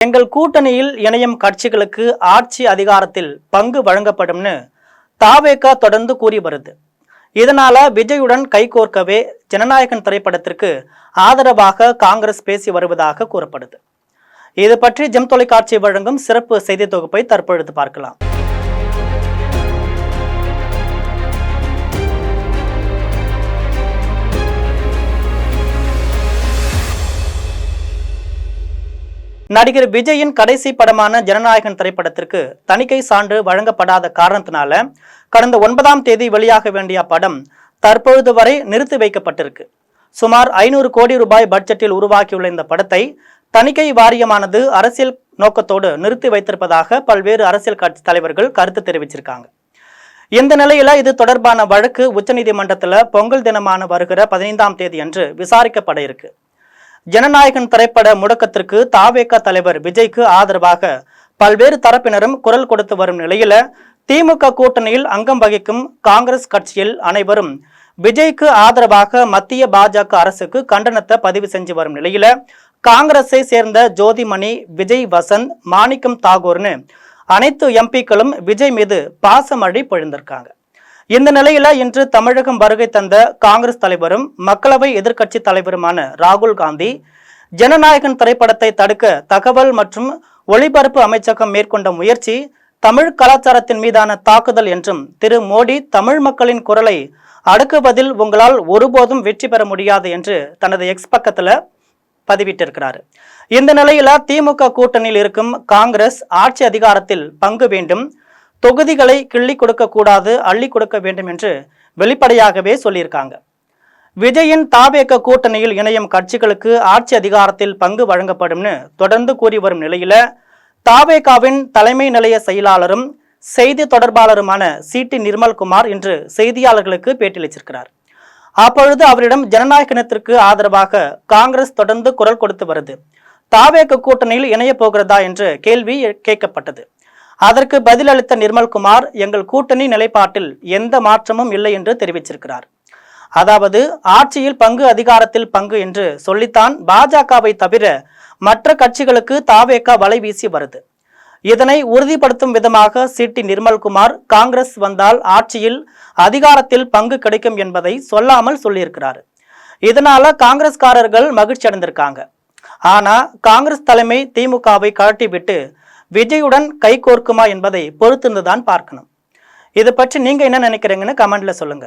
எங்கள் கூட்டணியில் இணையும் கட்சிகளுக்கு ஆட்சி அதிகாரத்தில் பங்கு வழங்கப்படும்னு தாவேகா தொடர்ந்து கூறி வருது. இதனால விஜயுடன் கைகோர்க்கவே ஜனநாயகன் திரைப்படத்திற்கு ஆதரவாக காங்கிரஸ் பேசி வருவதாக கூறப்படுது. இது பற்றி ஜெம் தொலைக்காட்சி வழங்கும் சிறப்பு செய்தி தொகுப்பை தற்பொழுது பார்க்கலாம். நடிகர் விஜயின் கடைசி படமான ஜனநாயகன் திரைப்படத்திற்கு தணிக்கை சான்று வழங்கப்படாத காரணத்தினால கடந்த 9ஆம் தேதி வெளியாக வேண்டிய படம் தற்பொழுது வரை நிறுத்தி வைக்கப்பட்டிருக்கு. சுமார் 500 கோடி ரூபாய் பட்ஜெட்டில் உருவாக்கியுள்ள இந்த படத்தை தணிக்கை வாரியமானது அரசியல் நோக்கத்தோடு நிறுத்தி வைத்திருப்பதாக பல்வேறு அரசியல் கட்சி தலைவர்கள் கருத்து தெரிவிச்சிருக்காங்க. இந்த நிலையில இது தொடர்பான வழக்கு உச்சநீதிமன்றத்தில் பொங்கல் தினமான வருகிற 15ஆம் தேதி அன்று விசாரிக்கப்பட இருக்கு. ஜனநாயகன் திரைப்பட முடக்கத்திற்கு தாவேகா தலைவர் விஜய்க்கு ஆதரவாக பல்வேறு தரப்பினரும் குரல் கொடுத்து வரும் நிலையில திமுக கூட்டணியில் அங்கம் வகிக்கும் காங்கிரஸ் கட்சியில் அனைவரும் விஜய்க்கு ஆதரவாக மத்திய பாஜக அரசுக்கு கண்டனத்தை பதிவு செஞ்சு வரும் நிலையில காங்கிரஸை சேர்ந்த ஜோதிமணி, விஜய் வசந்த், மாணிக்கம் தாகூர்னு அனைத்து எம்பிக்களும் விஜய் மீது பாசமழை பொழிந்திருக்காங்க. இந்த நிலையில இன்று தமிழகம் வருகை தந்த காங்கிரஸ் தலைவரும் மக்களவை எதிர்க்கட்சி தலைவருமான ராகுல் காந்தி ஜனநாயகன் திரைப்படத்தை தடுக்க தகவல் மற்றும் ஒளிபரப்பு அமைச்சகம் மேற்கொண்ட முயற்சி தமிழ் கலாச்சாரத்தின் மீதான தாக்குதல் என்றும், திரு மோடி தமிழ் மக்களின் குரலை அடக்குவதில் உங்களால் ஒருபோதும் வெற்றி பெற முடியாது என்று தனது எக்ஸ் பக்கத்துல பதிவிட்டிருக்கிறார். இந்த நிலையில திமுக கூட்டணியில் இருக்கும் காங்கிரஸ் ஆட்சி அதிகாரத்தில் பங்கு வேண்டும், தொகுதிகளை கிள்ளி கொடுக்க கூடாது, அள்ளி கொடுக்க வேண்டும் என்று வெளிப்படையாகவே சொல்லியிருக்காங்க. விஜயின் தாவேகா கூட்டணியில் இணையும் கட்சிகளுக்கு ஆட்சி அதிகாரத்தில் பங்கு வழங்கப்படும்னு தொடர்ந்து கூறி வரும் நிலையில தாவேகாவின் தலைமை நிலைய செயலாளரும் செய்தி தொடர்பாளருமான சி.டி. நிர்மல்குமார் இன்று செய்தியாளர்களுக்கு பேட்டியளிச்சிருக்கிறார். அப்பொழுது அவரிடம் ஜனநாயகத்திற்கு ஆதரவாக காங்கிரஸ் தொடர்ந்து குரல் கொடுத்து வருது, தாவேகா கூட்டணியில் இணைய போகிறதா என்று கேள்வி கேட்கப்பட்டது. அதற்கு பதிலளித்த நிர்மல்குமார், எங்கள் கூட்டணி நிலைப்பாட்டில் எந்த மாற்றமும் இல்லை என்று தெரிவிச்சிருக்கிறார். அதாவது ஆட்சியில் பங்கு, அதிகாரத்தில் பங்கு என்று சொல்லித்தான் பாஜகவை தவிர மற்ற கட்சிகளுக்கு தாவேகா வலை வீசி வருது. இதனை உறுதிப்படுத்தும் விதமாக சி.டி. நிர்மல்குமார் காங்கிரஸ் வந்தால் ஆட்சியில் அதிகாரத்தில் பங்கு கிடைக்கும் என்பதை சொல்லாமல் சொல்லியிருக்கிறார். இதனால காங்கிரஸ்காரர்கள் மகிழ்ச்சி அடைந்திருக்காங்க. ஆனா காங்கிரஸ் தலைமை திமுகவை கழட்டிவிட்டு விஜயுடன் கை கோர்க்குமா என்பதை பொறுத்திருந்துதான் பார்க்கணும். இது பற்றி நீங்க என்ன நினைக்கிறீங்கன்னு கமெண்ட்ல சொல்லுங்க.